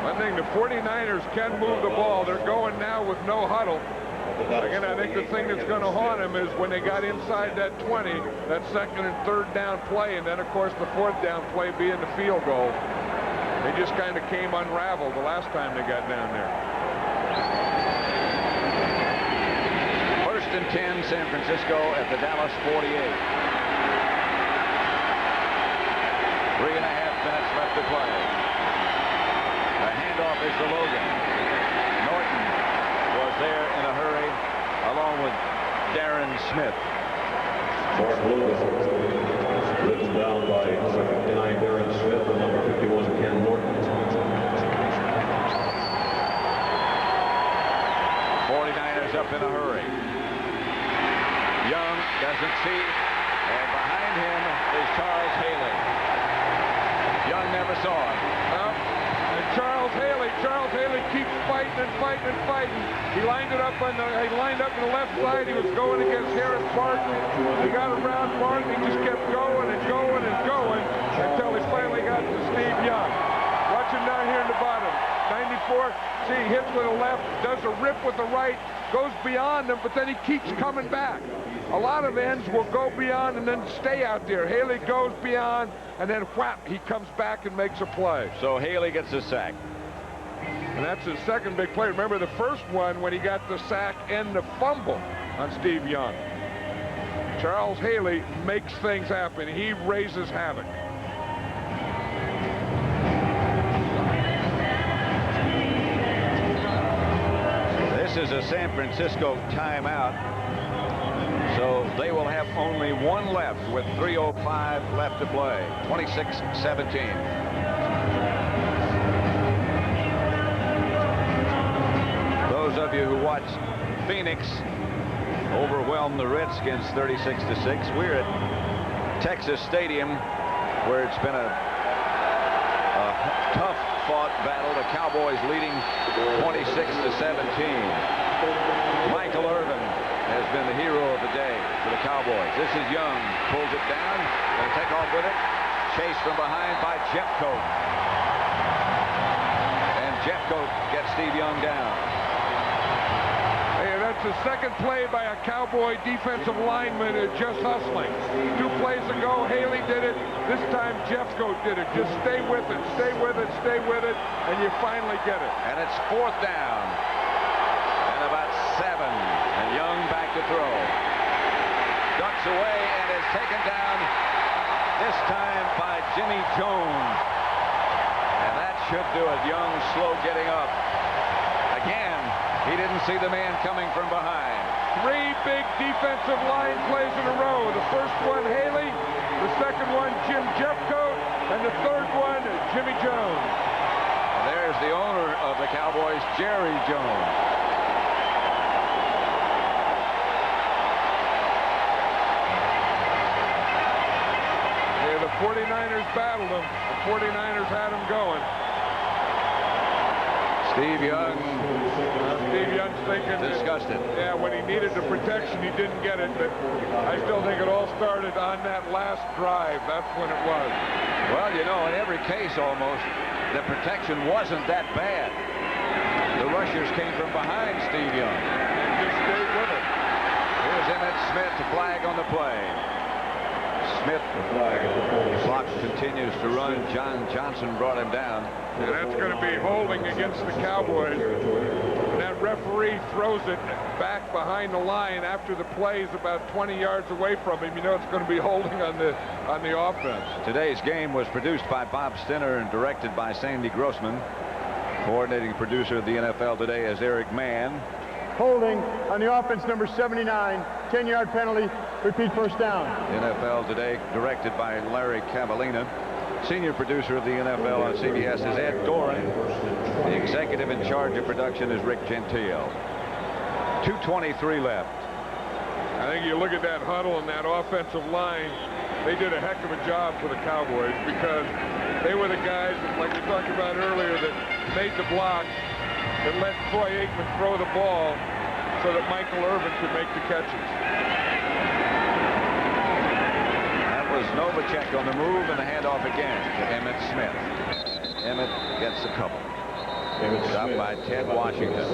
One thing, the 49ers can move the ball. They're going now with no huddle. Again, I think the thing that's going to haunt them is when they got inside that 20, that second and third down play, and then, of course, the fourth down play being the field goal. They just kind of came unraveled the last time they got down there. 1st and 10, San Francisco at the Dallas 48. 3.5 minutes left to play. The handoff is to Logan. Norton was there in a hurry, along with Darren Smith. Written down by 59 Darren Smith and number 51 Ken Norton. 49ers up in a hurry. Young doesn't see, and behind him is Charles Haley. Young never saw him. And Charles Haley keeps fighting and fighting and fighting. He lined up on the left side. He was going against Harris Barton. He got around Barton. He just kept going and going and going until he finally got to Steve Young. Watch him down here in the bottom. 94. See, he hits with the left, does a rip with the right, goes beyond him, but then he keeps coming back. A lot of ends will go beyond and then stay out there. Haley goes beyond, and then whap, he comes back and makes a play. So Haley gets a sack. And that's his second big play. Remember the first one when he got the sack and the fumble on Steve Young. Charles Haley makes things happen. He raises havoc. This is a San Francisco timeout. So they will have only one left with 3:05 left to play. 26-17. Those of you who watched Phoenix overwhelm the Redskins 36-6. We're at Texas Stadium, where it's been a tough fought battle. The Cowboys leading 26-17. Michael Irvin has been the hero of the day for the Cowboys. This is Young, pulls it down, going to take off with it. Chased from behind by Jeffcoat. And Jeffcoat gets Steve Young down. Hey, that's the second play by a Cowboy defensive lineman just hustling. 2 plays ago, Haley did it. This time, Jeffcoat did it. Just stay with it, stay with it, stay with it, and you finally get it. And it's 4th down. And about 7. And Young back to throw. Ducks away and is taken down, this time by Jimmy Jones. And that should do it. Young slow getting up. Again, he didn't see the man coming from behind. 3 big defensive line plays in a row. The first one, Haley. The second one, Jim Jeffcoat. And the third one, Jimmy Jones. And there's the owner of the Cowboys, Jerry Jones. The 49ers battled him. The 49ers had him going. Steve Young. Steve Young's thinking. Disgusted. Yeah, when he needed the protection, he didn't get it. But I still think it all started on that last drive. That's when it was. Well, you know, in every case almost, the protection wasn't that bad. The rushers came from behind Steve Young. Just stayed with it. Here's Emmitt Smith, the flag on the play. Smith, clock continues to run. John Johnson brought him down. And that's going to be holding against the Cowboys. And that referee throws it back behind the line after the play is about 20 yards away from him. You know it's going to be holding on the offense. Today's game was produced by Bob Stinner and directed by Sandy Grossman. Coordinating producer of the NFL Today is Eric Mann. Holding on the offense, number 79, 10-yard penalty, repeat first down. NFL Today, directed by Larry Cavallina. Senior producer of the NFL on CBS is Ed Doran. The executive in charge of production is Rick Gentile. 2:23 left. I think you look at that huddle and that offensive line, they did a heck of a job for the Cowboys because they were the guys, like we talked about earlier, that made the blocks, that let Troy Aikman throw the ball so that Michael Irvin could make the catches. That was Novacek on the move, and the handoff again to Emmitt Smith. Emmitt gets a couple. Stopped by Ted Washington.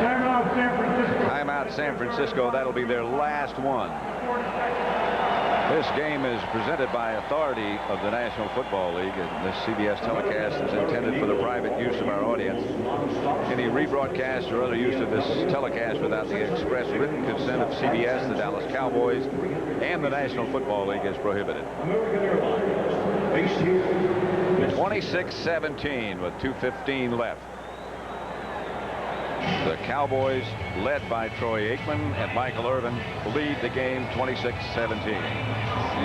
Timeout, San Francisco. Timeout, San Francisco. That'll be their last one. This game is presented by authority of the National Football League, and this CBS telecast is intended for the private use of our audience. Any rebroadcast or other use of this telecast without the express written consent of CBS, the Dallas Cowboys, and the National Football League is prohibited. 26-17 with 2:15 left. The Cowboys, led by Troy Aikman and Michael Irvin, lead the game 26-17.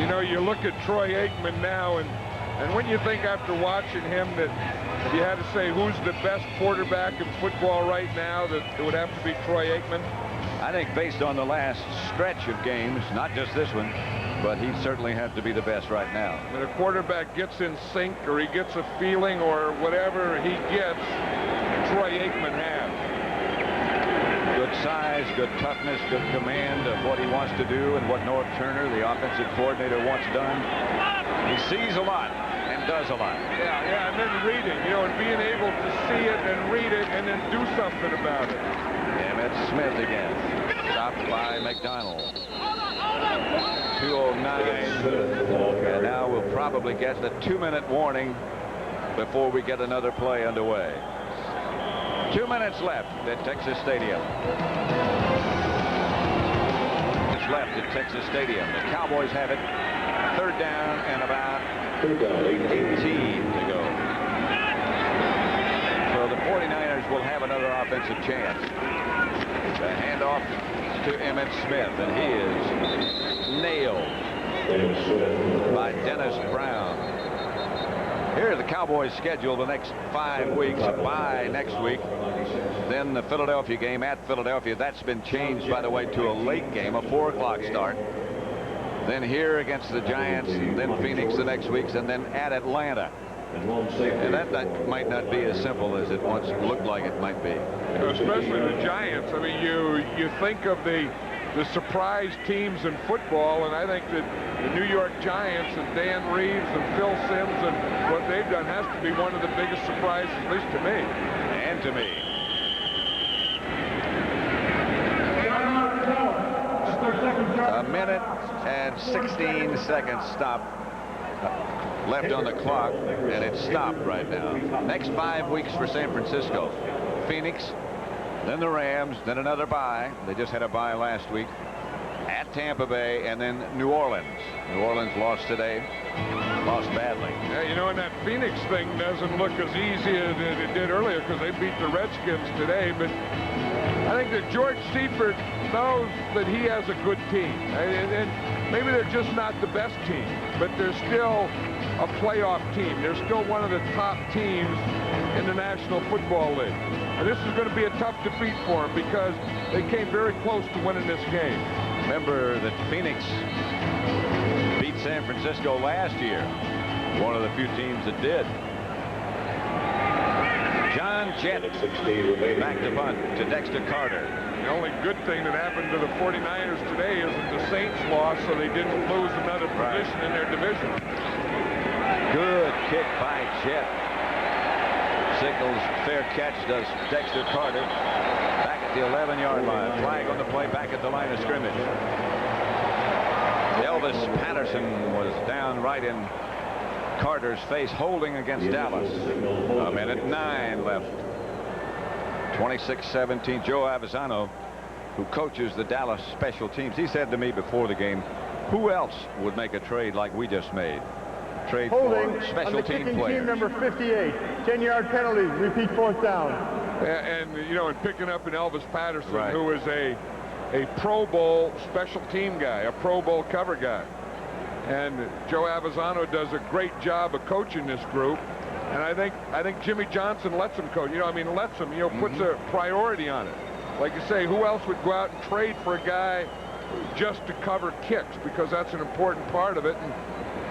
You know, you look at Troy Aikman now, and when you think after watching him that if you had to say who's the best quarterback in football right now, that it would have to be Troy Aikman. I think based on the last stretch of games, not just this one, but he certainly has to be the best right now. When a quarterback gets in sync or he gets a feeling or whatever he gets, Troy Aikman has. Good size, good toughness, good command of what he wants to do and what North Turner, the offensive coordinator, wants done. He sees a lot and does a lot. Yeah, and then reading, you know, and being able to see it and read it and then do something about it. Emmitt Smith again. Stopped by McDonald. 2:09. And now we'll probably get the 2-minute warning before we get another play underway. 2 minutes left at Texas Stadium. It's left at Texas Stadium. The Cowboys have it. 3rd down and about 18 to go. So the 49ers will have another offensive chance. The handoff to Emmitt Smith, and he is nailed by Dennis Brown. Here are the Cowboys' schedule the next 5 weeks. A bye next week. Then the Philadelphia game at Philadelphia. That's been changed, by the way, to a late game, a 4 o'clock start. Then here against the Giants, and then Phoenix the next week, and then at Atlanta. And that might not be as simple as it once looked like it might be. Especially the Giants. I mean, you think of the surprise teams in football, and I think that the New York Giants and Dan Reeves and Phil Simms and what they've done has to be one of the biggest surprises, at least to me. And to me. A minute and 16 seconds stop left on the clock, and it's stopped right now. Next 5 weeks for San Francisco. Phoenix, then the Rams, then another bye. They just had a bye last week. At Tampa Bay, and then New Orleans. New Orleans lost today. Lost badly. Yeah, you know, and that Phoenix thing doesn't look as easy as it did earlier because they beat the Redskins today. But I think that George Seifert knows that he has a good team. And maybe they're just not the best team, but they're still a playoff team. They're still one of the top teams in the National Football League. And this is going to be a tough defeat for them because they came very close to winning this game. Remember that Phoenix beat San Francisco last year. One of the few teams that did. John Jett back to punt to Dexter Carter. The only good thing that happened to the 49ers today is that the Saints lost, so they didn't lose another position in their division. Good kick by Jett. Signals fair catch, does Dexter Carter. Back at the 11-yard line. Flag on the play, back at the line of scrimmage. Elvis Patterson was down right in Carter's face, holding against Dallas. A minute 9 left. 26-17. Joe Avisano, who coaches the Dallas special teams, he said to me before the game, who else would make a trade like we just made? Trade Holding for special team players. Team number 58. 10-yard penalty. Repeat 4th down. And you know, and picking up an Elvis Patterson, right, who is a Pro Bowl special team guy, a Pro Bowl cover guy. And Joe Avisano does a great job of coaching this group. And I think Jimmy Johnson lets him coach. You know, I mean, lets him, you know, puts a priority on it. Like you say, who else would go out and trade for a guy just to cover kicks? Because that's an important part of it. And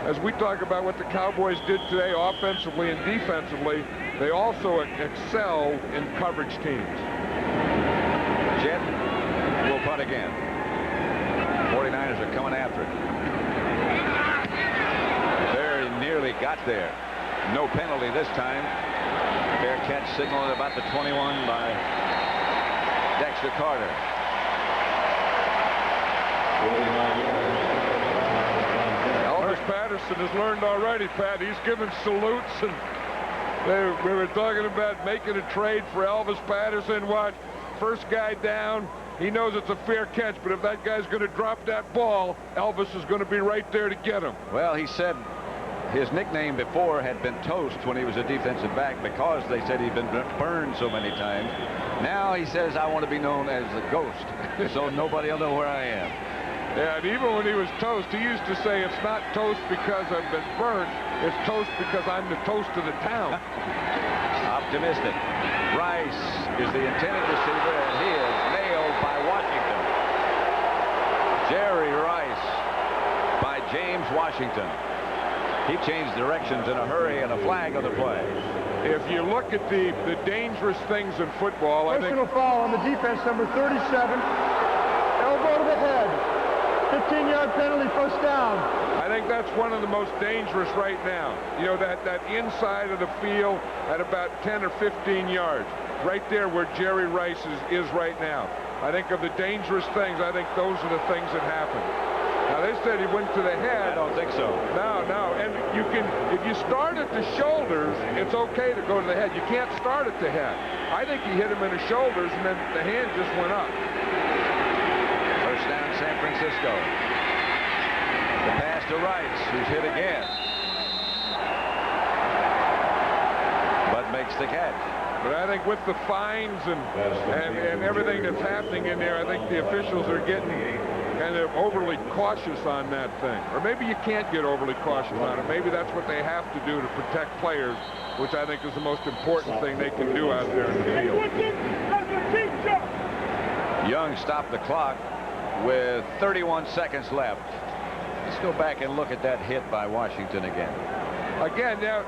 as we talk about what the Cowboys did today offensively and defensively, they also excel in coverage teams. Jett will punt again. 49ers are coming after it. Very nearly got there. No penalty this time. Fair catch signal at about the 21 by Dexter Carter. Elvis Patterson has learned already, Pat. He's giving salutes, and we were talking about making a trade for Elvis Patterson. What? First guy down. He knows it's a fair catch, but if that guy's going to drop that ball, Elvis is going to be right there to get him. Well, he said his nickname before had been Toast when he was a defensive back because they said he'd been burned so many times. Now he says, I want to be known as the Ghost, so nobody will know where I am. Yeah, and even when he was Toast, he used to say, it's not toast because I've been burned, it's toast because I'm the toast of the town. Optimistic. Rice is the intended receiver, and he is nailed by Washington. Jerry Rice by James Washington. He changed directions in a hurry, and a flag on the play. If you look at the dangerous things in football, I think... Personal foul on the defense, number 37. Elbow to the head. 15-yard penalty, first down. I think that's one of the most dangerous right now. You know, that inside of the field at about 10 or 15 yards. Right there where Jerry Rice is right now. I think of the dangerous things, I think those are the things that happen. Now, they said he went to the head. I don't think so. No. And you can, if you start at the shoulders, it's okay to go to the head. You can't start at the head. I think he hit him in the shoulders, and then the hand just went up. First down, San Francisco. The pass to Rice, who's hit again. But makes the catch. But I think with the fines and everything that's happening in there, I think the officials are getting kind of overly cautious on that thing. Or maybe you can't get overly cautious on it. Maybe that's what they have to do to protect players, which I think is the most important thing they can do out there in the field. Young stopped the clock with 31 seconds left. Let's go back and look at that hit by Washington again. Again, now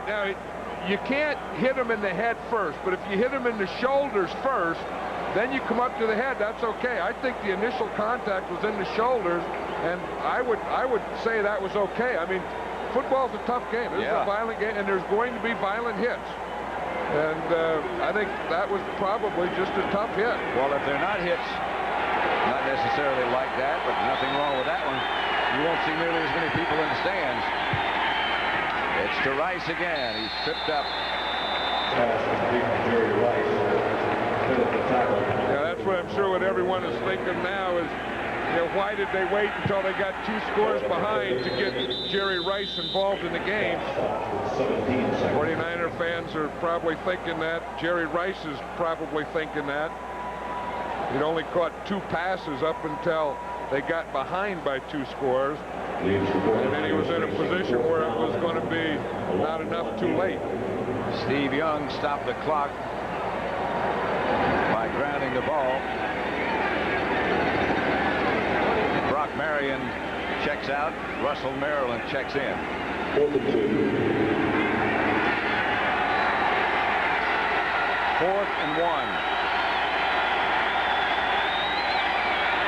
you can't hit him in the head first, but if you hit him in the shoulders first, then you come up to the head. That's okay. I think the initial contact was in the shoulders, and I would say that was okay. I mean, football's a tough game. This is a violent game, and there's going to be violent hits. And I think that was probably just a tough hit. Well, if they're not hits, not necessarily like that, but nothing wrong with that one, you won't see nearly as many people in the stands. It's to Rice again. He's tripped up. Yeah, that's what I'm sure what everyone is thinking now is, you know, why did they wait until they got 2 scores behind to get Jerry Rice involved in the game? 49er fans are probably thinking that. Jerry Rice is probably thinking that. He'd only caught 2 passes up until they got behind by 2 scores. And then he was in a position where it was going to be not enough too late. Steve Young stopped the clock by grounding the ball. Brock Marion checks out. Russell Maryland checks in. 4th and 2. 4th and 1.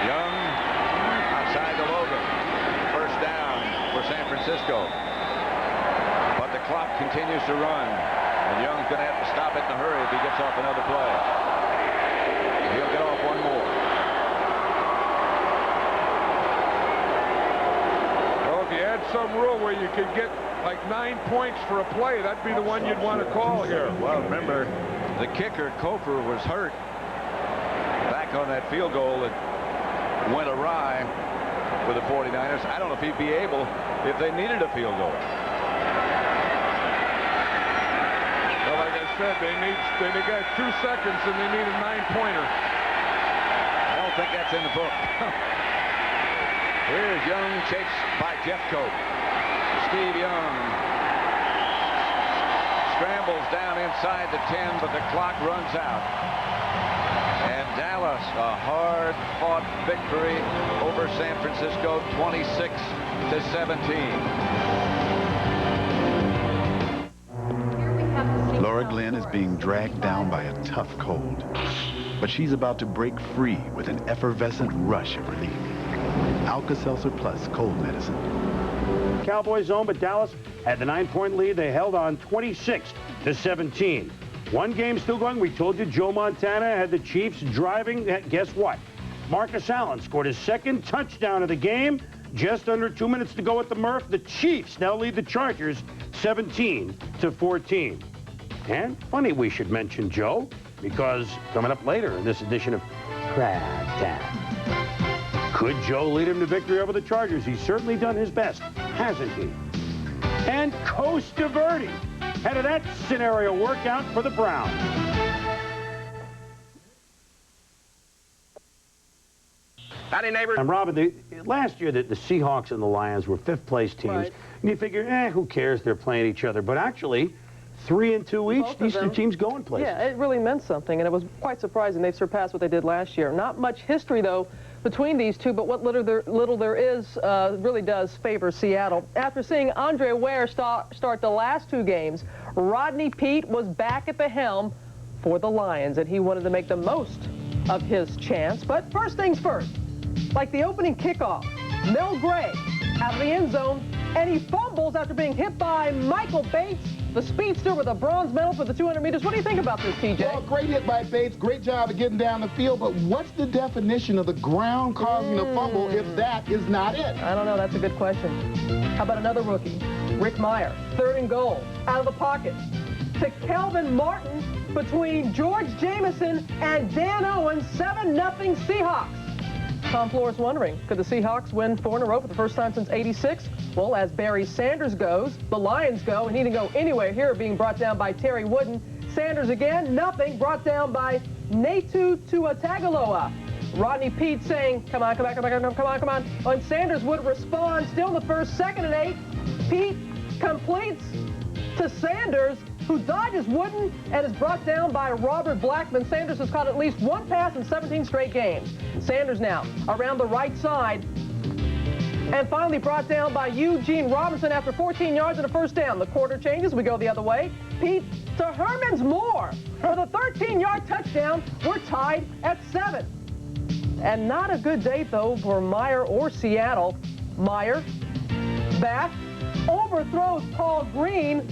Young outside the logo. First down for San Francisco. But the clock continues to run. And Young's going to have to stop it in a hurry if he gets off another play. He'll get off one more. Well, if you had some rule where you could get like 9 points for a play, that'd be the one you'd want to call here. Well, remember, the kicker, Cofer, was hurt back on that field goal that went awry for the 49ers. I don't know if he'd be able if they needed a field goal. Well, like I said, they got 2 seconds and they need a 9-pointer. I don't think that's in the book. Here's Young chased by Jeffcoat. Steve Young scrambles down inside the 10, but the clock runs out. And Dallas, a hard-fought victory over San Francisco, 26-17. Laura Glenn is being dragged down by a tough cold, but she's about to break free with an effervescent rush of relief. Alka-Seltzer Plus cold medicine. Cowboys zone, but Dallas had the 9-point lead. They held on 26-17. One game still going. We told you Joe Montana had the Chiefs driving. Guess what? Marcus Allen scored his second touchdown of the game. Just under 2 minutes to go at the Murph. The Chiefs now lead the Chargers 17-14. And funny we should mention Joe, because coming up later in this edition of Crab Time, could Joe lead him to victory over the Chargers? He's certainly done his best, hasn't he? And Costa Verde. How did that scenario work out for the Browns? Howdy, neighbor. And Robin, last year the Seahawks and the Lions were fifth-place teams. Right. And you figure, who cares? They're playing each other. But actually, 3-2 each, these two teams going places. Yeah, it really meant something, and it was quite surprising. They've surpassed what they did last year. Not much history, though, between these two, but what little there is really does favor Seattle. After seeing Andre Ware start the last two games, Rodney Peete was back at the helm for the Lions, and he wanted to make the most of his chance. But first things first, like the opening kickoff, Mel Gray out of the end zone, and he fumbles after being hit by Michael Bates, the speedster with a bronze medal for the 200 meters. What do you think about this, TJ? Well, great hit by Bates. Great job of getting down the field. But what's the definition of the ground causing the fumble if that is not it? I don't know. That's a good question. How about another rookie? Rick Meyer, 3rd and goal, out of the pocket. To Kelvin Martin between George Jameson and Dan Owens, 7-0 Seahawks. Tom Flores wondering, could the Seahawks win 4 in a row for the first time since '86? Well, as Barry Sanders goes, the Lions go, and he didn't go anywhere here, being brought down by Terry Wooden. Sanders again, nothing, brought down by Natu Tuatagaloa. Rodney Peete saying, come on, come on, come on, come on, come on. And Sanders would respond, still in the first, 2nd and 8. Peete completes to Sanders, who dodges Wooden and is brought down by Robert Blackman. Sanders has caught at least one pass in 17 straight games. Sanders now around the right side, and finally brought down by Eugene Robinson after 14 yards and a first down. The quarter changes. We go the other way. Peete to Herman's Moore for the 13-yard touchdown. We're tied at 7. And not a good day, though, for Meyer or Seattle. Meyer back, overthrows Paul Green.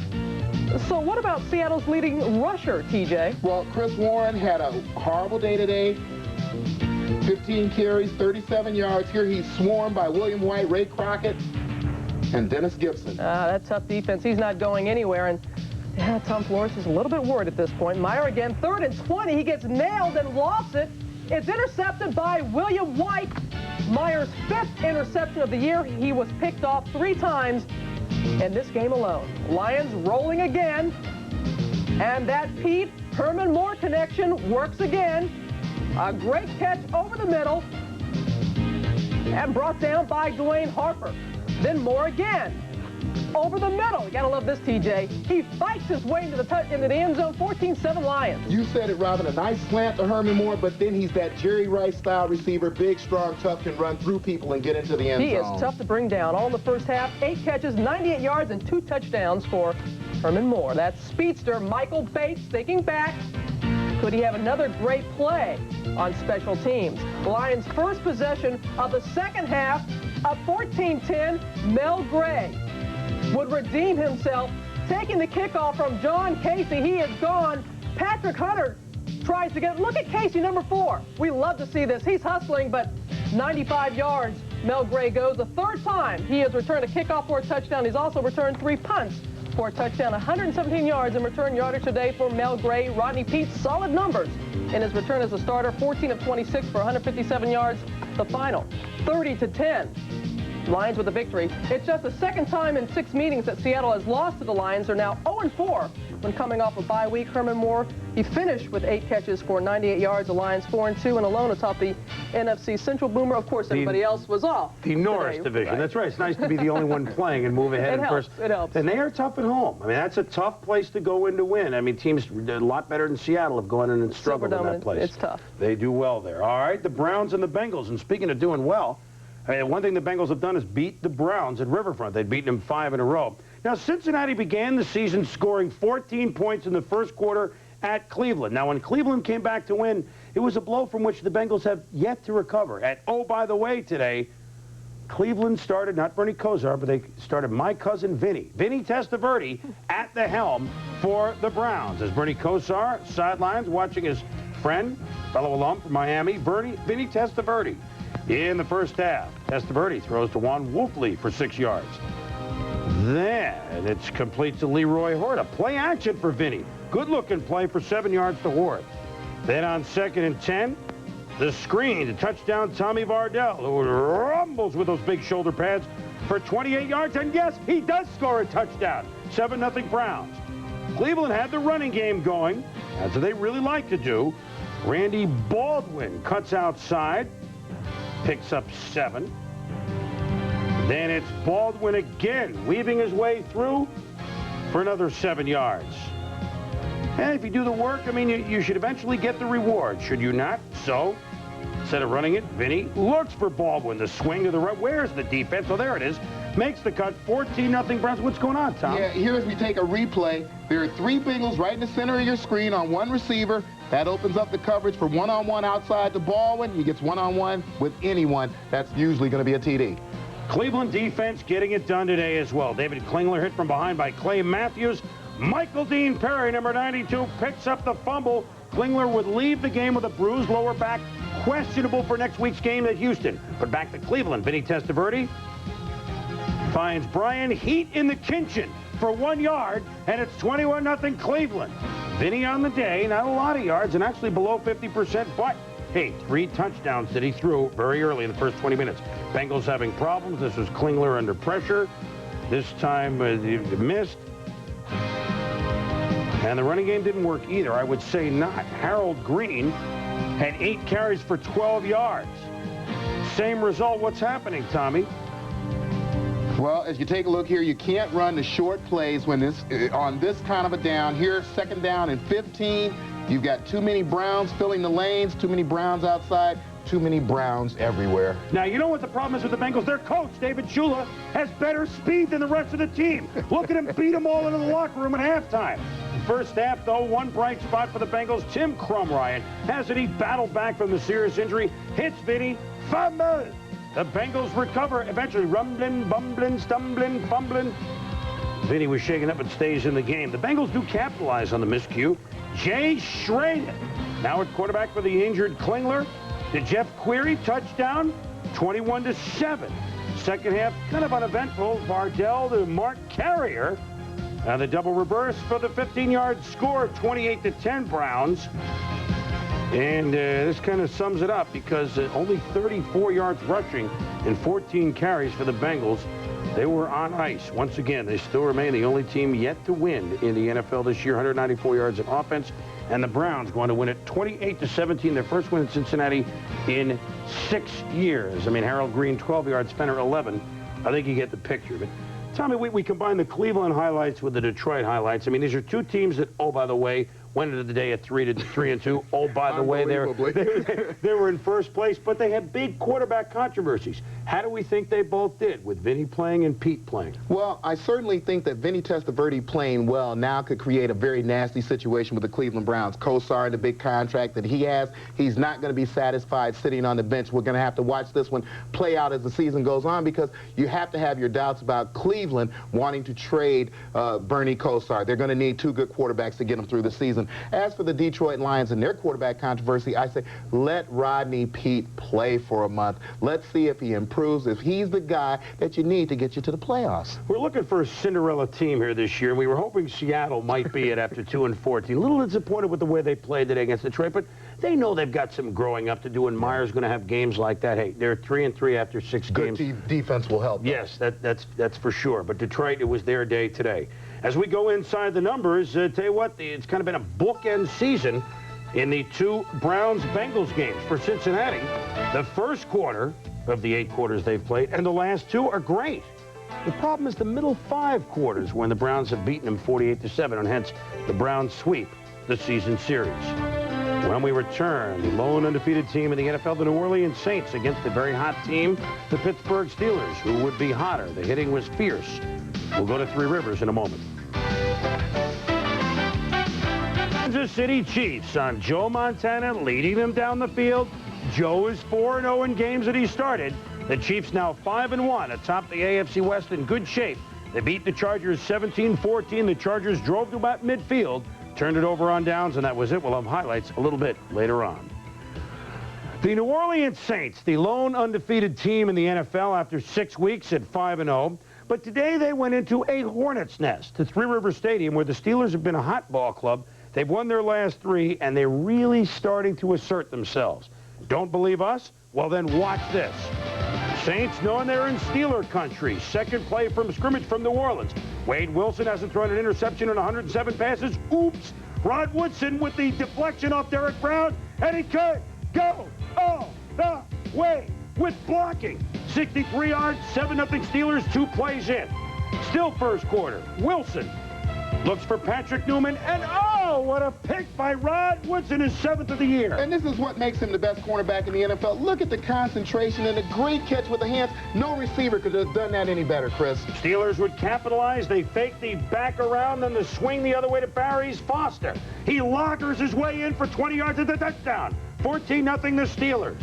So what about Seattle's leading rusher, TJ? Well, Chris Warren had a horrible day today. 15 carries, 37 yards. Here he's swarmed by William White, Ray Crockett, and Dennis Gibson. That tough defense. He's not going anywhere. And yeah, Tom Flores is a little bit worried at this point. Meyer again, 3rd and 20. He gets nailed and lost it. It's intercepted by William White. Meyer's 5th interception of the year. He was picked off 3 times in this game alone. Lions rolling again. And that Pete Herman Moore connection works again. A great catch over the middle. And brought down by Dwayne Harper. Then Moore again. Over the middle. You gotta love this, TJ. He fights his way into the end zone. 14-7 Lions. You said it, Robin. A nice slant to Herman Moore, but then he's that Jerry Rice-style receiver. Big, strong, tough, can run through people and get into the end zone. He is tough to bring down. All in the first half. 8 catches, 98 yards, and 2 touchdowns for Herman Moore. That speedster, Michael Bates, thinking back. Could he have another great play on special teams? Lions' first possession of the second half, a 14-10, Mel Gray would redeem himself, taking the kickoff from John Casey. He is gone. Patrick Hunter tries to get, look at Casey, number 4. We love to see this. He's hustling, but 95 yards. Mel Gray goes the 3rd time he has returned a kickoff for a touchdown. He's also returned 3 punts for a touchdown. 117 yards in return yardage today for Mel Gray. Rodney Peete, solid numbers in his return as a starter. 14 of 26 for 157 yards. The final, 30-10. Lions with the victory. It's just the 2nd time in 6 meetings that Seattle has lost to the Lions. They're now 0-4 when coming off a bye week. Herman Moore, he finished with 8 catches for 98 yards. The Lions 4-2 and alone atop the NFC Central. Boomer, of course, everybody else was off. The Norris division. Right. That's right. It's nice to be the only one playing and move ahead. It helps. It helps. And they are tough at home. I mean, that's a tough place to go in to win. I mean, teams a lot better than Seattle have gone in and struggled in that place. It's tough. They do well there. All right, the Browns and the Bengals. And speaking of doing well, one thing the Bengals have done is beat the Browns at Riverfront. They'd beaten them 5 in a row. Now, Cincinnati began the season scoring 14 points in the first quarter at Cleveland. Now, when Cleveland came back to win, it was a blow from which the Bengals have yet to recover. And, oh, by the way, today, Cleveland started, not Bernie Kosar, but they started my cousin Vinny. Vinny Testaverde at the helm for the Browns. As Bernie Kosar sidelines watching his friend, fellow alum from Miami, Vinny Testaverde. In the first half, Testaverde throws to Juan Wolfley for 6 yards. Then it's complete to Leroy Horde. A play action for Vinny. Good-looking play for 7 yards to Horde. Then on 2nd and 10, the screen to touchdown Tommy Vardell, who rumbles with those big shoulder pads for 28 yards. And yes, he does score a touchdown. 7-0 Browns. Cleveland had the running game going, as they really like to do. Randy Baldwin cuts outside, picks up 7. Then it's Baldwin again, weaving his way through for another 7 yards. And if you do the work, I mean, you should eventually get the reward, should you not? So, instead of running it, Vinny looks for Baldwin. The swing to the right. Where's the defense? Oh, there it is. Makes the cut. 14-0 Browns. What's going on, Tom? Yeah, here as we take a replay, there are 3 Bengals right in the center of your screen on one receiver. That opens up the coverage for one-on-one outside to Baldwin. He gets one-on-one with anyone. That's usually going to be a TD. Cleveland defense getting it done today as well. David Klingler hit from behind by Clay Matthews. Michael Dean Perry, number 92, picks up the fumble. Klingler would leave the game with a bruised lower back, questionable for next week's game at Houston. But back to Cleveland. Vinny Testaverde finds Brian Heat in the kitchen for 1 yard, and it's 21-0 Cleveland. Vinny on the day, not a lot of yards, and actually below 50%, but hey, 3 touchdowns that he threw very early in the first 20 minutes. Bengals having problems. This was Klingler under pressure. This time he missed. And the running game didn't work either. I would say not. Harold Green had 8 carries for 12 yards. Same result. What's happening, Tommy? Well, as you take a look here, you can't run the short plays when on this kind of a down. Here, 2nd down and 15. You've got too many Browns filling the lanes, too many Browns outside, too many Browns everywhere. Now, you know what the problem is with the Bengals? Their coach, David Shula, has better speed than the rest of the team. Look at him beat them all into the locker room at halftime. First half, though, one bright spot for the Bengals. Tim Crumryan has it. He battled back from the serious injury. Hits Vinny. Fumble. The Bengals recover. Eventually, rumbling, bumbling, stumbling, fumbling. Vinny was shaken up and stays in the game. The Bengals do capitalize on the miscue. Jay Schrader, now at quarterback for the injured Klingler. To Jeff Query, touchdown, 21-7. Second half, kind of uneventful. Vardell to Mark Carrier. And the double reverse for the 15-yard score, 28-10 Browns. And this kind of sums it up because only 34 yards rushing and 14 carries for the Bengals. They were on ice. Once again, they still remain the only team yet to win in the NFL this year, 194 yards of offense. And the Browns going to win it 28-17, their first win in Cincinnati in 6 years. I mean, Harold Green, 12 yards, Fenner, 11. I think you get the picture. But Tommy, we combine the Cleveland highlights with the Detroit highlights. I mean, these are 2 teams that, oh, by the way, went into the day at 3-2. Oh, by the way, they were in first place, but they had big quarterback controversies. How do we think they both did with Vinny playing and Pete playing? Well, I certainly think that Vinny Testaverde playing well now could create a very nasty situation with the Cleveland Browns. Kosar, the big contract that he has, he's not going to be satisfied sitting on the bench. We're going to have to watch this one play out as the season goes on because you have to have your doubts about Cleveland wanting to trade Bernie Kosar. They're going to need 2 good quarterbacks to get them through the season. As for the Detroit Lions and their quarterback controversy, I say let Rodney Peete play for a month. Let's see if he improves, if he's the guy that you need to get you to the playoffs. We're looking for a Cinderella team here this year. We were hoping Seattle might be it after 2-14. A little disappointed with the way they played today against Detroit, but they know they've got some growing up to do, and Meyer's going to have games like that. Hey, they're 3-3 after 6 games. Good defense will help. Yes, that's for sure. But Detroit, it was their day today. As we go inside the numbers, tell you what, it's kind of been a bookend season in the 2 Browns-Bengals games for Cincinnati. The first quarter of the 8 quarters they've played, and the last 2 are great. The problem is the middle 5 quarters when the Browns have beaten them 48-7, and hence the Browns sweep the season series. When we return, the lone undefeated team in the NFL, the New Orleans Saints, against the very hot team, the Pittsburgh Steelers, who would be hotter. The hitting was fierce. We'll go to Three Rivers in a moment. Kansas City Chiefs on Joe Montana, leading them down the field. Joe is 4-0 in games that he started. The Chiefs now 5-1 atop the AFC West in good shape. They beat the Chargers 17-14. The Chargers drove to about midfield, turned it over on downs, and that was it. We'll have highlights a little bit later on. The New Orleans Saints, the lone undefeated team in the NFL after 6 weeks at 5-0. But today they went into a hornet's nest to Three River Stadium, where the Steelers have been a hot ball club. They've won their last 3, and they're really starting to assert themselves. Don't believe us? Well, then watch this. Saints, knowing they're in Steeler country. Second play from scrimmage from New Orleans. Wade Wilson hasn't thrown an interception in 107 passes. Oops. Rod Woodson with the deflection off Derek Brown, and he could go all the way with blocking. 63 yards, 7-0 Steelers, 2 plays in. Still first quarter. Wilson looks for Patrick Newman, and oh, what a pick by Rod Woodson, his 7th of the year. And this is what makes him the best cornerback in the NFL. Look at the concentration and the great catch with the hands. No receiver could have done that any better, Chris. Steelers would capitalize. They fake the back around, then the swing the other way to Barry's Foster. He lockers his way in for 20 yards at the touchdown. 14-0 the Steelers.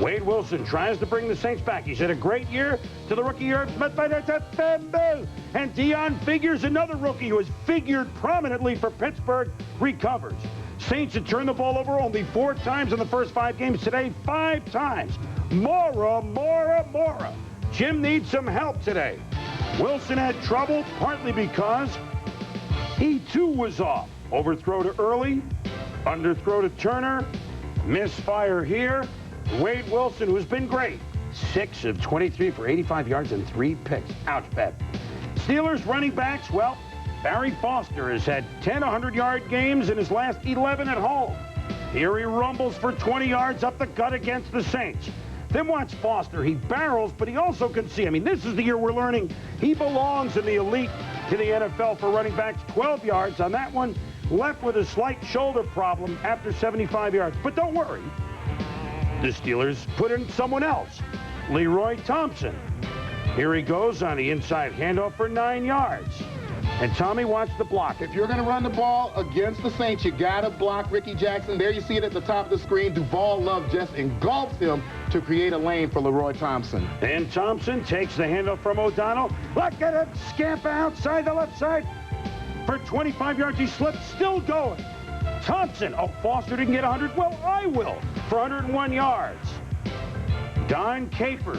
Wade Wilson tries to bring the Saints back. He's had a great year to the rookie Irv Smith, but it's a fumble. And Dion Figures, another rookie who has figured prominently for Pittsburgh, recovers. Saints had turned the ball over only 4 times in the first 5 games. Today, 5 times. Mora. Jim needs some help today. Wilson had trouble, partly because he too was off. Overthrow to Early, underthrow to Turner, misfire here. Wade Wilson, who's been great, 6 of 23 for 85 yards and 3 picks. Ouch, bad. Steelers running backs, well, Barry Foster has had 10 100-yard games in his last 11 at home. Here he rumbles for 20 yards up the gut against the Saints. Then watch Foster. He barrels, but he also can see. I mean, this is the year we're learning he belongs in the elite to the NFL for running backs. 12 yards on that one, left with a slight shoulder problem after 75 yards. But don't worry. The Steelers put in someone else, Leroy Thompson. Here he goes on the inside handoff for 9 yards. And Tommy, watch the block. If you're going to run the ball against the Saints, you got to block Ricky Jackson. There you see it at the top of the screen. Duval Love just engulfs him to create a lane for Leroy Thompson. And Thompson takes the handoff from O'Donnell. Look at him scamper outside the left side. For 25 yards, he slips, still going. Thompson, oh, Foster didn't get 100. Well, I will for 101 yards. Don Capers,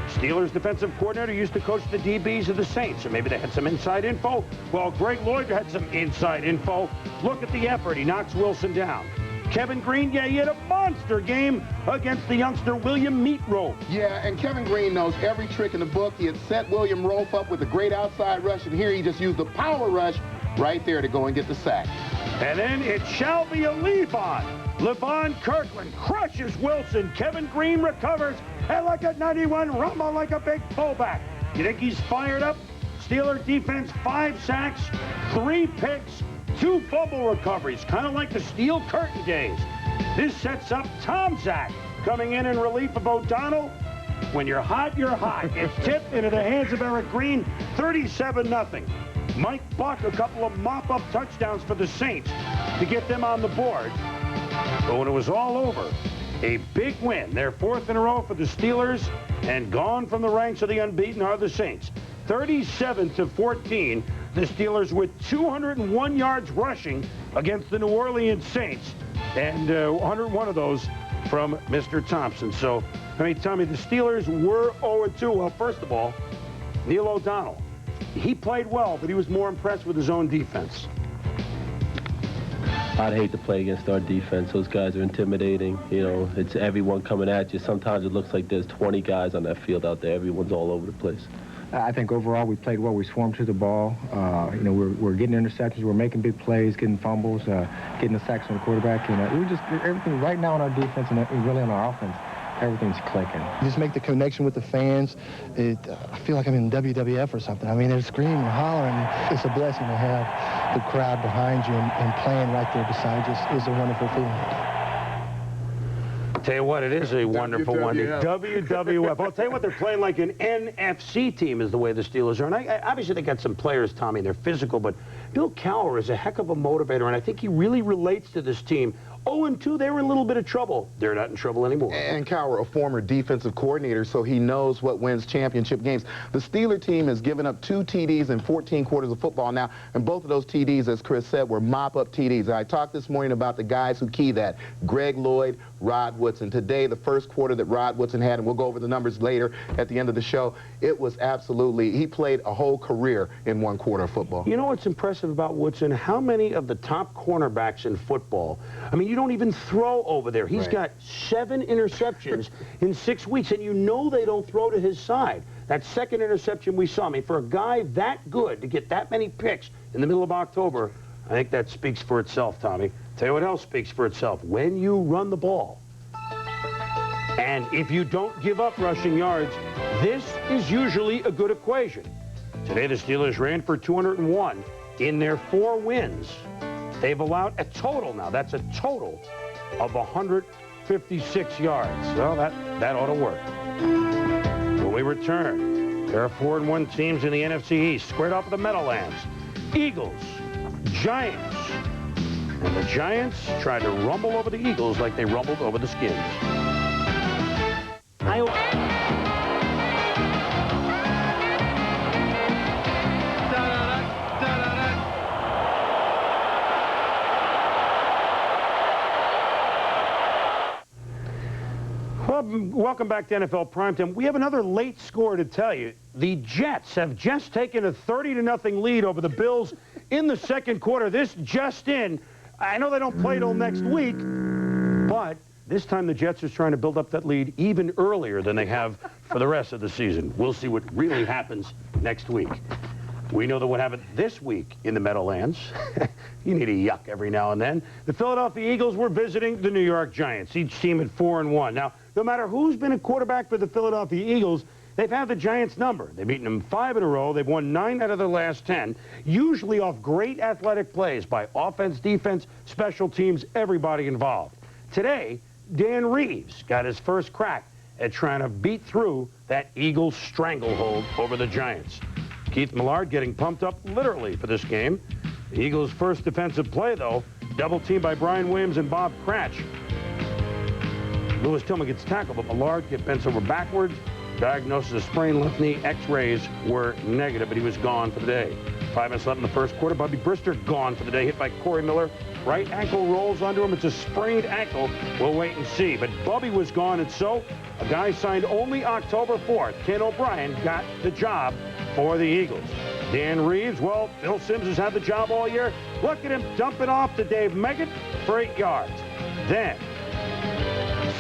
Steelers defensive coordinator, used to coach the DBs of the Saints, so maybe they had some inside info. Well, Greg Lloyd had some inside info. Look at the effort. He knocks Wilson down. Kevin Green, yeah, he had a monster game against the youngster William Meatrope. Yeah, and Kevin Green knows every trick in the book. He had set William Rope up with a great outside rush, and here he just used the power rush right there to go and get the sack. And then it shall be a Levon. Levon Kirkland crushes Wilson. Kevin Green recovers. And like a 91, rumble like a big fullback. You think he's fired up? Steeler defense, 5 sacks, 3 picks, 2 fumble recoveries. Kind of like the Steel Curtain days. This sets up Tom Zach coming in relief of O'Donnell. When you're hot, you're hot. It's tipped into the hands of Eric Green, 37-0. Mike Buck, a couple of mop-up touchdowns for the Saints to get them on the board. But when it was all over, a big win. Their 4th in a row for the Steelers, and gone from the ranks of the unbeaten are the Saints. 37-14, the Steelers with 201 yards rushing against the New Orleans Saints, and 101 of those from Mr. Thompson. So, I mean, Tommy, the Steelers were 0-2. Well, first of all, Neil O'Donnell. He played well, but he was more impressed with his own defense. I'd hate to play against our defense. Those guys are intimidating. You know, it's everyone coming at you. Sometimes it looks like there's 20 guys on that field out there. Everyone's all over the place. I think overall we played well. We swarmed to the ball. You know, we're getting interceptions. We're making big plays, getting fumbles, getting the sacks on the quarterback. And we just everything right now on our defense and really on our offense. Everything's clicking. You just make the connection with the fans. I feel like I'm in WWF or something. I mean, they're screaming and hollering. It's a blessing to have the crowd behind you and playing right there beside you. It's a wonderful feeling. Tell you what, it is a wonderful one. WWF. I'll tell you what, they're playing like an NFC team is the way the Steelers are. And obviously they got some players, Tommy, they're physical, but Bill Cowher is a heck of a motivator, and I think he really relates to this team 0-2, they were in a little bit of trouble. They're not in trouble anymore. And Cowher, a former defensive coordinator, so he knows what wins championship games. The Steeler team has given up 2 TDs in 14 quarters of football now, and both of those TDs, as Chris said, were mop-up TDs. I talked this morning about the guys who key that, Greg Lloyd, Rod Woodson. Today, the first quarter that Rod Woodson had, and we'll go over the numbers later at the end of the show, it was absolutely, he played a whole career in 1 quarter of football. You know what's impressive about Woodson? How many of the top cornerbacks in football, I mean, you don't even throw over there. He's got 7 interceptions in 6 weeks, and you know they don't throw to his side. That second interception we saw, I mean, for a guy that good to get that many picks in the middle of October, I think that speaks for itself, Tommy. Tell you what else speaks for itself. When you run the ball, and if you don't give up rushing yards, this is usually a good equation. Today, the Steelers ran for 201 in their 4 wins. They've allowed a total now, that's a total of 156 yards. Well, that ought to work. When we return, there are 4-1 teams in the NFC East, squared off of the Meadowlands. Eagles, Giants. And the Giants tried to rumble over the Eagles like they rumbled over the Skins. Welcome back to NFL Primetime. We have another late score to tell you. The Jets have just taken a 30-0 lead over the Bills in the second quarter. This just in. I know they don't play till next week, but this time the Jets are trying to build up that lead even earlier than they have for the rest of the season. We'll see what really happens next week. We know that what happened this week in the Meadowlands. You need a yuck every now and then. The Philadelphia Eagles were visiting the New York Giants, each team at 4-1. Now, no matter who's been a quarterback for the Philadelphia Eagles, they've had the Giants' number. They've beaten them 5 in a row. They've won 9 out of their last 10, usually off great athletic plays by offense, defense, special teams, everybody involved. Today, Dan Reeves got his first crack at trying to beat through that Eagles stranglehold over the Giants. Keith Millard getting pumped up literally for this game. The Eagles' first defensive play, though, double teamed by Brian Williams and Bob Cratch. Lewis Tillman gets tackled, but Millard gets bent over backwards. Diagnosis of sprained left knee. X-rays were negative, but he was gone for the day. 5 minutes left in the first quarter. Bubby Brister gone for the day, hit by Corey Miller. Right ankle rolls under him. It's a sprained ankle. We'll wait and see. But Bubby was gone, and so a guy signed only October 4th. Ken O'Brien got the job for the Eagles. Dan Reeves, well, Bill Sims has had the job all year. Look at him dumping off to Dave Meggett for 8 yards. Then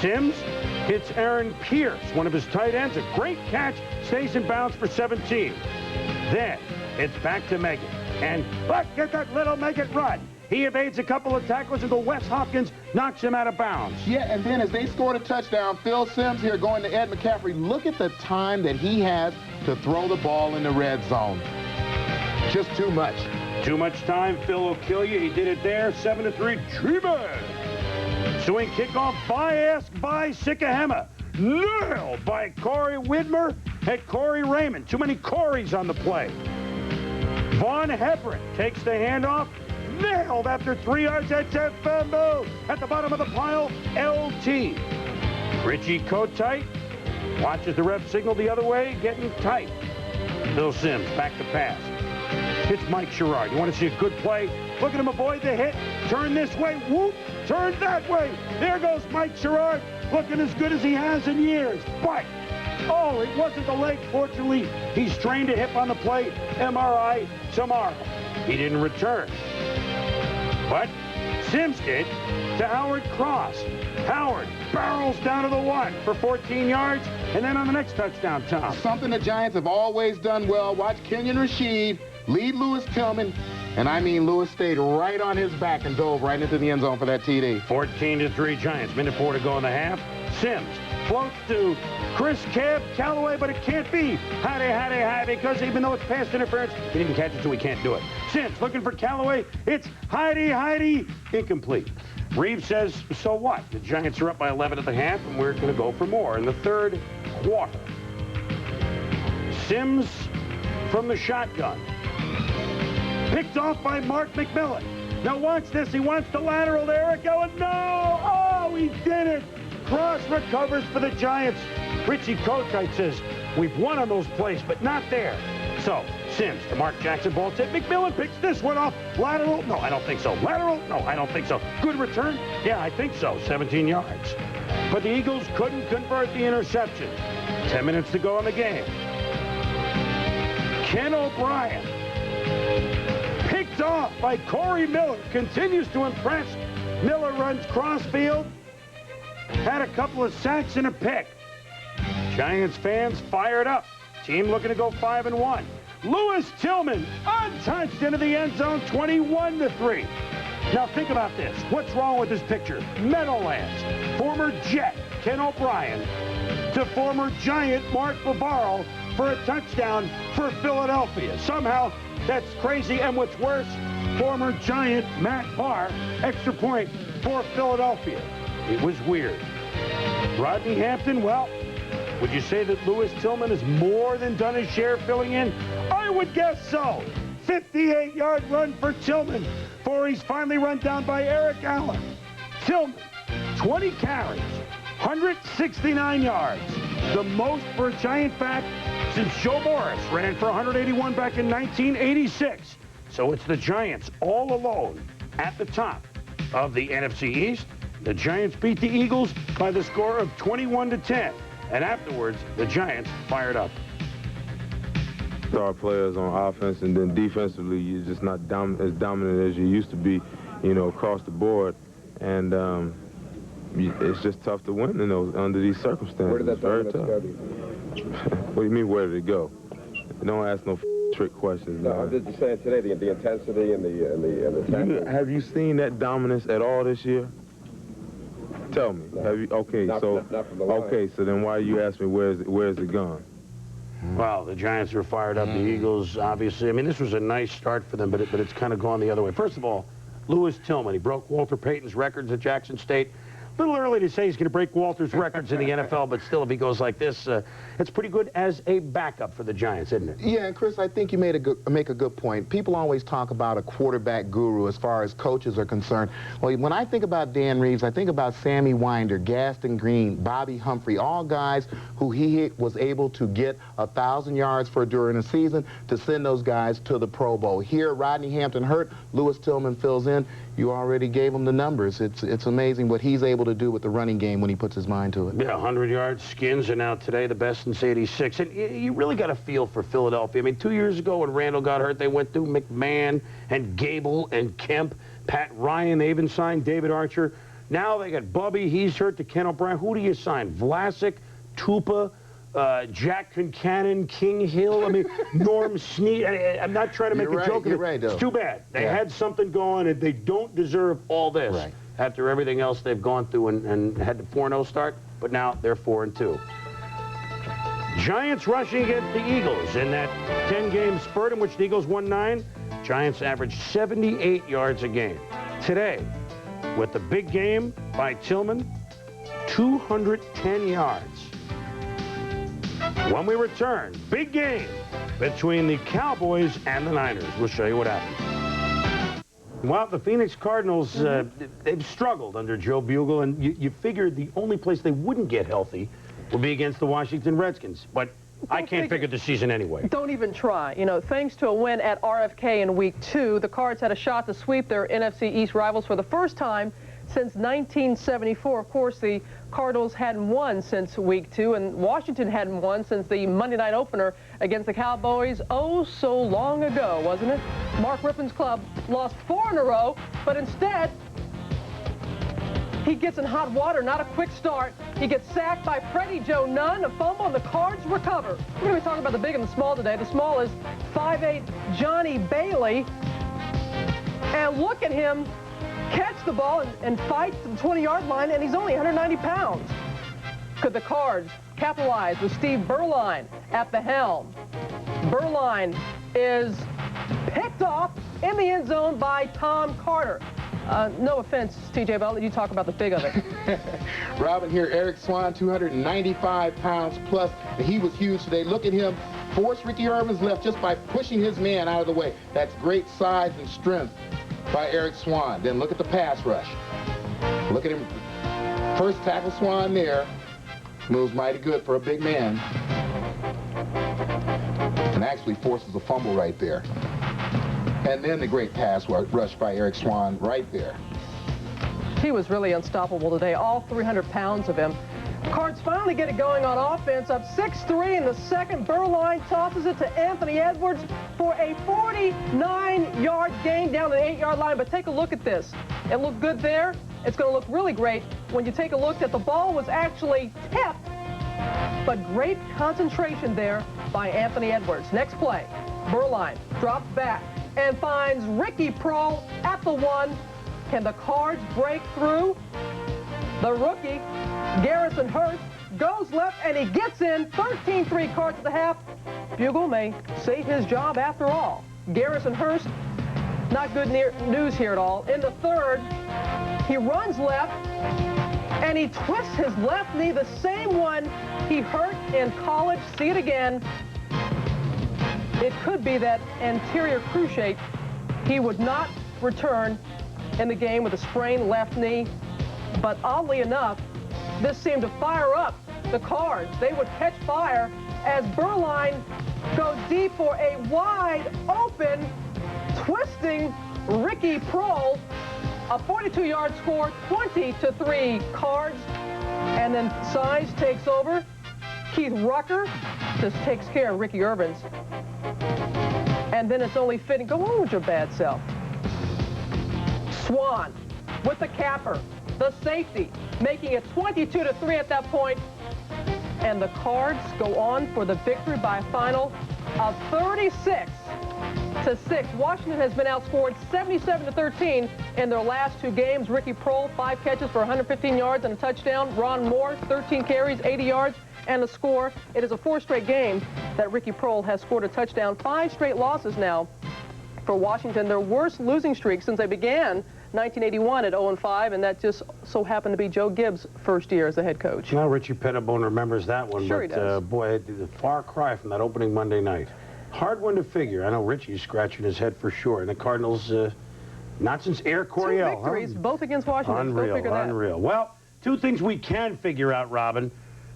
Sims hits Aaron Pierce, one of his tight ends. A great catch, stays in bounds for 17. Then it's back to Meggett. And look at that little Meggett run. He evades a couple of tackles, and the Wes Hopkins knocks him out of bounds. Yeah, and then as they scored a touchdown, Phil Sims here going to Ed McCaffrey. Look at the time that he has to throw the ball in the red zone. Just too much. Too much time, Phil will kill you. He did it there, 7-3, G-Man. Swing kickoff by Sikahema. Nailed by Corey Widmer and Corey Raymond. Too many Coreys on the play. Vaughn Hebron takes the handoff. Nailed after 3 yards. That's a fumble at the bottom of the pile. LT. Richie Kotite watches the ref signal the other way, getting tight. Bill Sims back to pass. It's Mike Sherrard. You want to see a good play? Look at him avoid the hit. Turn this way. Whoop. Turn that way. There goes Mike Sherrard, looking as good as he has in years. But, oh, it wasn't the leg. Fortunately, he strained a hip on the play. MRI tomorrow. He didn't return. But Sims did to Howard Cross. Howard barrels down to the 1 for 14 yards, and then on the next touchdown, Tom. Something the Giants have always done well. Watch Kenyon Rashid lead Lewis Tillman, and I mean Lewis stayed right on his back and dove right into the end zone for that TD. 14-3 Giants. Minute 4 to go in the half. Sims floats to Chris Callaway, but it can't be. Howdy, because even though it's pass interference, he didn't catch it, so he can't do it. Sims looking for Callaway. It's Heidi, incomplete. Reeves says, so what? The Giants are up by 11 at the half, and we're going to go for more in the third quarter. Sims from the shotgun. Picked off by Mark McMillan. Now watch this. He wants the lateral to Eric Allen. No! Oh, he did it. Cross recovers for the Giants. Richie Kotite says, we've won on those plays, but not there. So, Sims to Mark Jackson, ball tip. McMillan picks this one off. Lateral? No, I don't think so. Lateral? No, I don't think so. Good return? Yeah, I think so. 17 yards. But the Eagles couldn't convert the interception. 10 minutes to go in the game. Ken O'Brien, picked off by Corey Miller, continues to impress. Miller runs crossfield, had a couple of sacks and a pick. Giants fans fired up. Team looking to go 5-1. Lewis Tillman, untouched into the end zone, 21-3. Now think about this. What's wrong with this picture? Meadowlands, former Jet Ken O'Brien to former Giant Mark Bavaro for a touchdown for Philadelphia. Somehow, that's crazy. And what's worse, former Giant Matt Parr, extra point for Philadelphia. It was weird. Rodney Hampton, well, would you say that Lewis Tillman has more than done his share filling in? I would guess so. 58-yard run for Tillman before he's finally run down by Eric Allen. Tillman, 20 carries, 169 yards. The most for a Giant back since Joe Morris ran for 181 back in 1986. So it's the Giants all alone at the top of the NFC East. The Giants beat the Eagles by the score of 21-10. And afterwards, the Giants fired up. Star players on offense, and then defensively, you're just not as dominant as you used to be, you know, across the board. And it's just tough to win, you know, under these circumstances. Where did that dominance go? What do you mean, where did it go? Don't ask no trick questions. No, I'm just saying today, the intensity and the tactics. Have you seen that dominance at all this year? Tell me. No. Have you? Okay, not from the line. Okay, so then why you ask me where's it gone? Well, the Giants were fired up. The Eagles, obviously. I mean, this was a nice start for them, but it's kind of gone the other way. First of all, Lewis Tillman, he broke Walter Payton's records at Jackson State. A little early to say he's going to break Walter's records in the NFL, but still, if he goes like this, it's pretty good as a backup for the Giants, isn't it? Yeah, and Chris, I think you make a good point. People always talk about a quarterback guru as far as coaches are concerned. Well, when I think about Dan Reeves, I think about Sammy Winder, Gaston Green, Bobby Humphrey, all guys who he was able to get 1,000 yards for during the season to send those guys to the Pro Bowl. Here, Rodney Hampton hurt, Lewis Tillman fills in. You already gave him the numbers. It's amazing what he's able to do with the running game when he puts his mind to it. Yeah, 100 yards. Skins are now today the best since '86. And you really got a feel for Philadelphia. I mean, 2 years ago when Randall got hurt, they went through McMahon and Gable and Kemp, Pat Ryan. They even signed David Archer. Now they got Bubby. He's hurt to Ken O'Brien. Who do you sign? Vlasic, Tupa, Jack Concannon, King Hill. I mean, Norm Snead. I'm not trying to make a joke of it. Right, though. It's too bad. They had something going, and they don't deserve all this after everything else they've gone through and had the 4-0 start. But now they're 4-2. Giants rushing against the Eagles in that 10-game spurt in which the Eagles won 9. Giants averaged 78 yards a game. Today, with the big game by Tillman, 210 yards. When we return, big game between the Cowboys and the Niners. We'll show you what happened. Well, the Phoenix Cardinals, they've struggled under Joe Bugle, and you figured the only place they wouldn't get healthy would be against the Washington Redskins. But I can't figure the season anyway. Don't even try. You know, thanks to a win at RFK in Week 2, the Cards had a shot to sweep their NFC East rivals for the first time since 1974. Of course, the Cardinals hadn't won since Week 2, and Washington hadn't won since the Monday night opener against the Cowboys oh so long ago, wasn't it? Mark Rippon's club lost 4 in a row, but instead, he gets in hot water, not a quick start. He gets sacked by Freddie Joe Nunn, a fumble, and the Cards recover. We're going to be talking about the big and the small today. The small is 5'8" Johnny Bailey, and look at him catch the ball and fight to the 20-yard line, and he's only 190 pounds. Could the Cards capitalize with Steve Berline at the helm? Berline is picked off in the end zone by Tom Carter. No offense, TJ, but I'll let you talk about the big of it. Robin here, Eric Swan, 295 pounds plus, and he was huge today. Look at him force Ricky Irvin's left just by pushing his man out of the way. That's great size and strength by Eric Swan. Then look at the pass rush. Look at him. First tackle Swan there. Moves mighty good for a big man. And actually forces a fumble right there. And then the great pass rush by Eric Swan right there. He was really unstoppable today, all 300 pounds of him. Cards finally get it going on offense, up 6-3 in the second. Burline tosses it to Anthony Edwards for a 49-yard gain down to the 8-yard line. But take a look at this. It looked good there. It's going to look really great when you take a look that the ball was actually tipped, but great concentration there by Anthony Edwards. Next play, Burline drops back and finds Ricky Prohl at the 1. Can the Cards break through? The rookie, Garrison Hurst, goes left and he gets in. 13-3 Cards at the half. Bugle may save his job after all. Garrison Hurst, not good news here at all. In the third, he runs left and he twists his left knee, the same one he hurt in college. See it again. It could be that anterior cruciate. He would not return in the game with a sprained left knee. But oddly enough, this seemed to fire up the Cards. They would catch fire as Burline goes deep for a wide open, twisting Ricky Prohl. A 42-yard score, 20-3 Cards. And then Size takes over. Keith Rucker just takes care of Ricky Irvin's. And then it's only fitting. Go on with your bad self. Swan with the capper, the safety, making it 22-3 at that point. And the Cards go on for the victory by a final of 36-6. Washington has been outscored 77-13 in their last 2 games. Ricky Prohl, 5 catches for 115 yards and a touchdown. Ron Moore, 13 carries, 80 yards and a score. It is a 4th straight game that Ricky Prohl has scored a touchdown. 5 straight losses now for Washington. Their worst losing streak since they began 1981 at 0-5, and that just so happened to be Joe Gibbs' first year as a head coach. Now Richie Pettibone remembers that one, sure but he does. boy, the far cry from that opening Monday night. Hard one to figure. I know Richie's scratching his head for sure. And the Cardinals, not since Air Coryell. 2 victories, both against Washington. Unreal, unreal. Well, 2 things we can figure out, Robin.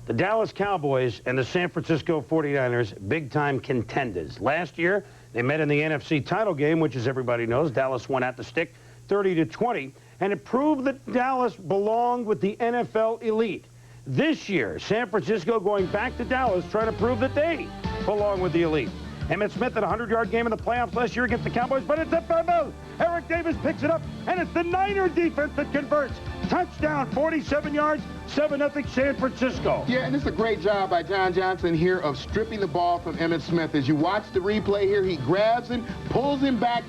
The Dallas Cowboys and the San Francisco 49ers, big-time contenders. Last year, they met in the NFC title game, which, as everybody knows, Dallas won at the stick 30-20, and it proved that Dallas belonged with the NFL elite. This year, San Francisco going back to Dallas, trying to prove that they belong with the elite. Emmitt Smith had a 100-yard game in the playoffs last year against the Cowboys, but it's a fumble. Eric Davis picks it up, and it's the Niner defense that converts. Touchdown, 47 yards, 7-0 San Francisco. Yeah, and it's a great job by John Johnson here of stripping the ball from Emmitt Smith. As you watch the replay here, he grabs him, pulls him back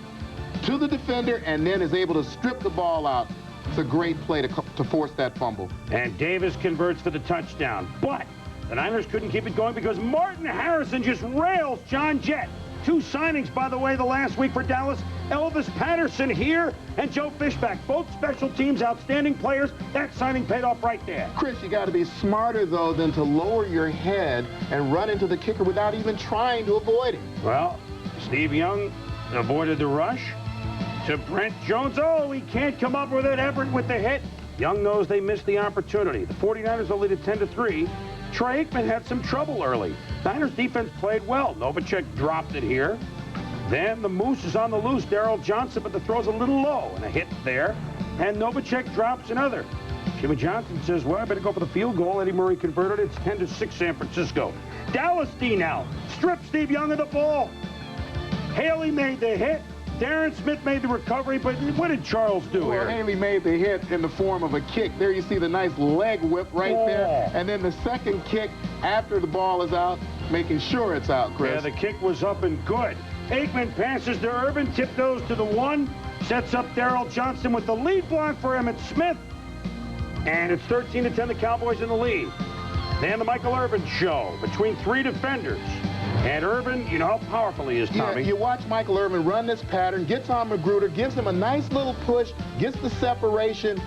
to the defender, and then is able to strip the ball out. It's a great play to force that fumble. And Davis converts for the touchdown. But the Niners couldn't keep it going because Martin Harrison just rails John Jett. 2 signings, by the way, the last week for Dallas. Elvis Patterson here and Joe Fishback. Both special teams, outstanding players. That signing paid off right there. Chris, you got to be smarter, though, than to lower your head and run into the kicker without even trying to avoid him. Well, Steve Young avoided the rush to Brent Jones. Oh, he can't come up with it. Everett with the hit. Young knows they missed the opportunity. The 49ers only lead 10-3. Troy Aikman had some trouble early. Niners defense played well. Novacek dropped it here. Then the Moose is on the loose. Darrell Johnson, but the throw's a little low and a hit there. And Novacek drops another. Jimmy Johnson says, well, I better go for the field goal. Eddie Murray converted. It's 10-6 San Francisco. Dallas D now stripped Steve Young of the ball. Haley made the hit. Darren Smith made the recovery, but what did Charles do here? Well, Haley made the hit in the form of a kick. There you see the nice leg whip right there. And then the second kick after the ball is out, making sure it's out, Chris. Yeah, the kick was up and good. Aikman passes to Irvin, tiptoes to the 1, sets up Darrell Johnson with the lead block for Emmitt Smith. And it's 13-10, the Cowboys in the lead. Then the Michael Irvin show between 3 defenders. And Irvin, you know how powerful he is, Tommy. Yeah, you watch Michael Irvin run this pattern, gets on Magruder, gives him a nice little push, gets the separation.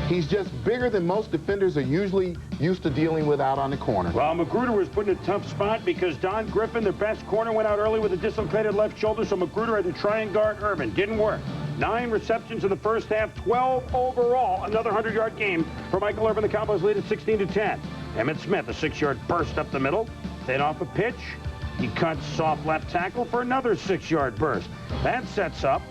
He's just bigger than most defenders are usually used to dealing with out on the corner. Well, Magruder was put in a tough spot because Don Griffin, their best corner, went out early with a dislocated left shoulder, so Magruder had to try and guard Irvin. Didn't work. 9 receptions in the first half, 12 overall. Another 100-yard game for Michael Irvin. The Cowboys lead at 16-10. Emmitt Smith, a 6-yard burst up the middle. Then off a pitch, he cuts off left tackle for another 6-yard burst. That sets up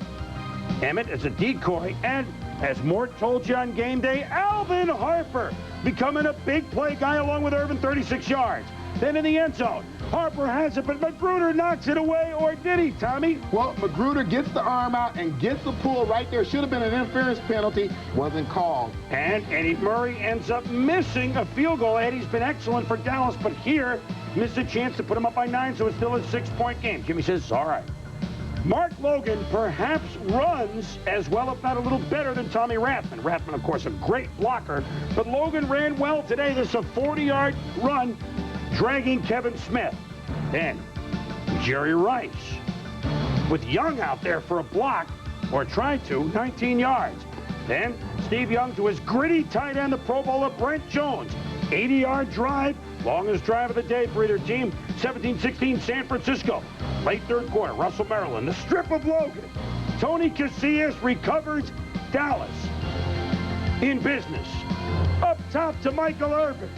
Emmitt as a decoy, and as Mort told you on game day, Alvin Harper becoming a big play guy along with Irvin, 36 yards. Then in the end zone, Harper has it, but Magruder knocks it away, or did he, Tommy? Well, Magruder gets the arm out and gets the pull right there. Should have been an interference penalty. Wasn't called. And Eddie Murray ends up missing a field goal. Eddie's been excellent for Dallas, but here, missed a chance to put him up by 9, so it's still a 6-point game. Jimmy says, all right. Mark Logan perhaps runs as well, if not a little better, than Tommy Rathman. Rathman, of course, a great blocker, but Logan ran well today. This is a 40-yard run, dragging Kevin Smith. Then Jerry Rice with Young out there for a block, or tried to, 19 yards. Then Steve Young to his gritty tight end, the Pro Bowler Brent Jones. 80-yard drive, longest drive of the day for either team. 17-16 San Francisco. Late third quarter, Russell Maryland, the strip of Logan. Tony Casillas recovers. Dallas in business. Up top to Michael Irvin.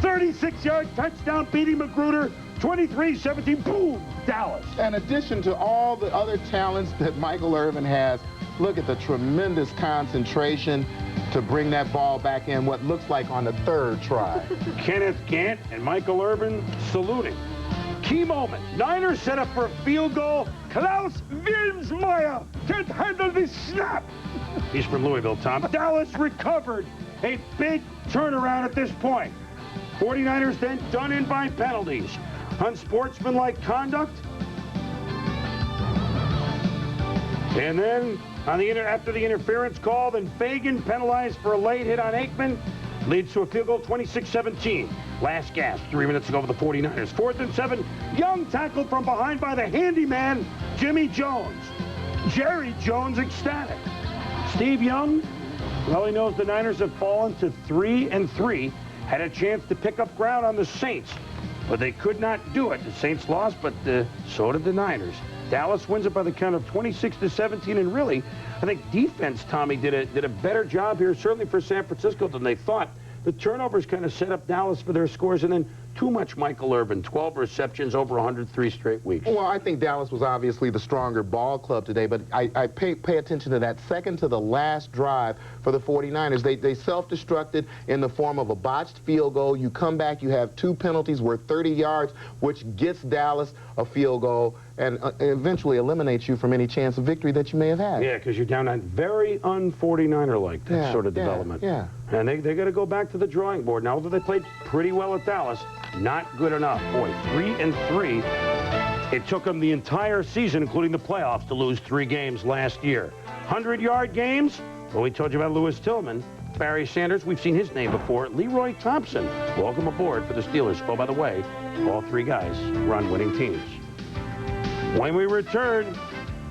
36-yard touchdown, beating Magruder. 23-17, boom, Dallas. In addition to all the other talents that Michael Irvin has, look at the tremendous concentration to bring that ball back in what looks like on the 3rd try. Kenneth Gant and Michael Irvin saluting. Key moment. Niners set up for a field goal. Klaus Wilmsmeyer can't handle this snap. He's from Louisville, Tom. Dallas recovered. A big turnaround at this point. 49ers then done in by penalties. Unsportsmanlike conduct. And then after the interference call, then Fagan penalized for a late hit on Aikman. Leads to a field goal, 26-17. Last gasp, 3 minutes ago for the 49ers. 4th and 7. Young tackled from behind by the handyman, Jimmy Jones. Jerry Jones ecstatic. Steve Young, well, he knows the Niners have fallen to 3-3. Had a chance to pick up ground on the Saints, but they could not do it. The Saints lost, but so did the Niners. Dallas wins it by the count of 26-17, and really, I think defense, Tommy, did a better job here, certainly for San Francisco, than they thought. The turnovers kind of set up Dallas for their scores, and then too much Michael Irvin, 12 receptions, over 103 straight weeks. Well, I think Dallas was obviously the stronger ball club today, but I pay attention to that second to the last drive for the 49ers. They self-destructed in the form of a botched field goal. You come back, you have 2 penalties worth 30 yards, which gets Dallas a field goal and eventually eliminates you from any chance of victory that you may have had. Yeah, because you're down on very un-49er-like, that sort of development. Yeah. And they got to go back to the drawing board. Now that they played pretty well at Dallas, not good enough. Boy, 3-3. It took them the entire season, including the playoffs, to lose 3 games last year. 100-yard games? Well, we told you about Lewis Tillman. Barry Sanders, we've seen his name before. Leroy Thompson, welcome aboard for the Steelers. Oh, by the way, all 3 guys run winning teams. When we return,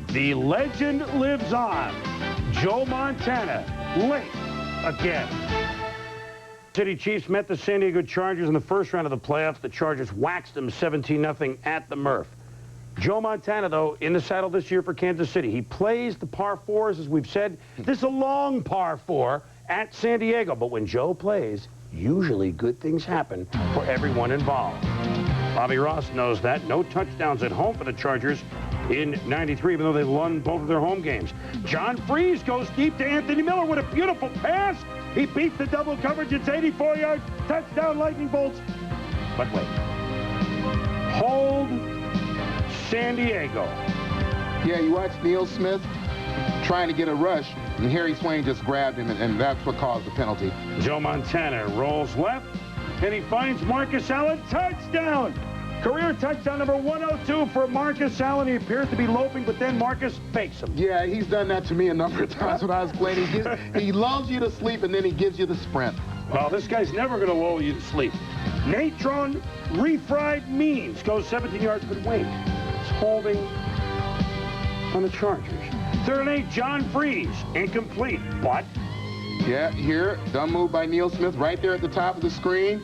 the legend lives on. Joe Montana, late again. City Chiefs met the San Diego Chargers in the first round of the playoffs. The Chargers waxed them 17-0 at the Murph. Joe Montana, though, in the saddle this year for Kansas City. He plays the par 4s, as we've said. This is a long par 4 at San Diego. But when Joe plays, usually good things happen for everyone involved. Bobby Ross knows that. No touchdowns at home for the Chargers in '93, even though they won both of their home games. John Freese goes deep to Anthony Miller with a beautiful pass. He beats the double coverage. It's 84 yards. Touchdown, Lightning Bolts. But wait. Hold San Diego. Yeah, you watch Neil Smith trying to get a rush, and Harry Swain just grabbed him, and that's what caused the penalty. Joe Montana rolls left, and he finds Marcus Allen. Touchdown! Career touchdown number 102 for Marcus Allen. He appears to be loping, but then Marcus fakes him. Yeah, he's done that to me a number of times when I was playing. He lulls you to sleep, and then he gives you the sprint. Well, this guy's never going to lull you to sleep. Natron refried Means goes 17 yards, but wait. It's holding on the Chargers. 3rd and 8, John Freese, incomplete, but... Yeah, here, dumb move by Neil Smith right there at the top of the screen.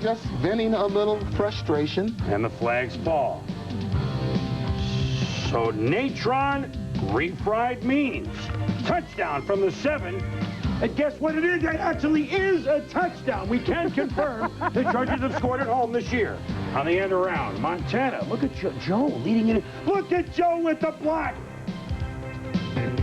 Just venting a little frustration. And the flags fall. So Natron Refried means. Touchdown from the 7. And guess what it is? It actually is a touchdown. We can confirm the Chargers have scored at home this year. On the end around, Montana. Look at Joe leading in. Look at Joe with the block.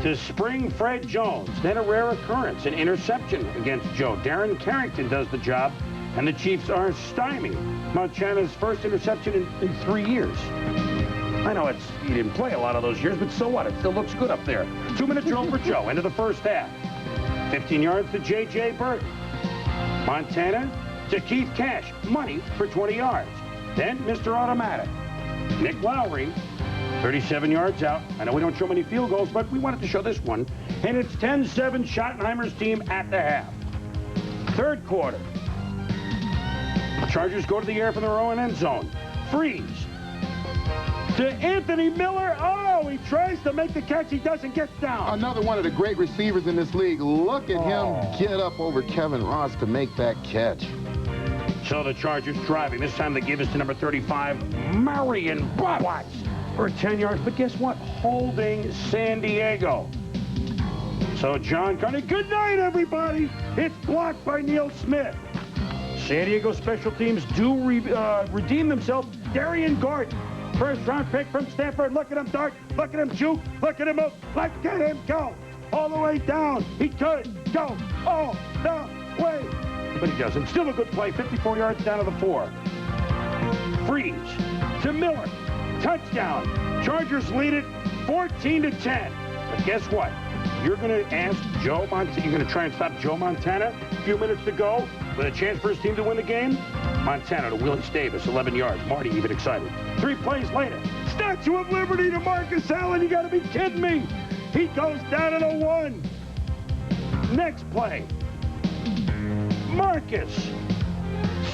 To spring Fred Jones. Then a rare occurrence, an interception against Joe. Darren Carrington does the job, and the Chiefs are stymied. Montana's first interception in 3 years. I know he didn't play a lot of those years, but so what? It still looks good up there. 2-minute drill for Joe. Into the first half. 15 yards to J.J. Burton. Montana to Keith Cash. Money for 20 yards. Then Mr. Automatic. Nick Lowry, 37 yards out. I know we don't show many field goals, but we wanted to show this one. And it's 10-7 Schottenheimer's team at the half. Third quarter. Chargers go to the air from their own end zone. Freeze. To Anthony Miller. Oh, he tries to make the catch. He doesn't get down. Another one of the great receivers in this league. Look at him get up over Kevin Ross to make that catch. So the Chargers driving. This time they give us to number 35, Marion Watts, for 10 yards. But guess what? Holding San Diego. So John Carney, good night, everybody. It's blocked by Neil Smith. San Diego special teams do redeem themselves. Darian Gordon. First-round pick from Stanford. Look at him dart. Look at him juke. Look at him move. Look at him go. All the way down. He could go all the way. But he doesn't. Still a good play. 54 yards down to the 4. Freeze to Miller. Touchdown. Chargers lead it 14-10. But guess what? You're going to ask Joe Montana. You're going to try and stop Joe Montana. A few minutes to go with a chance for his team to win the game. Montana to Willie Davis, 11 yards. Marty even excited. 3 plays later. Statue of Liberty to Marcus Allen. You got to be kidding me. He goes down at a 1. Next play. Marcus.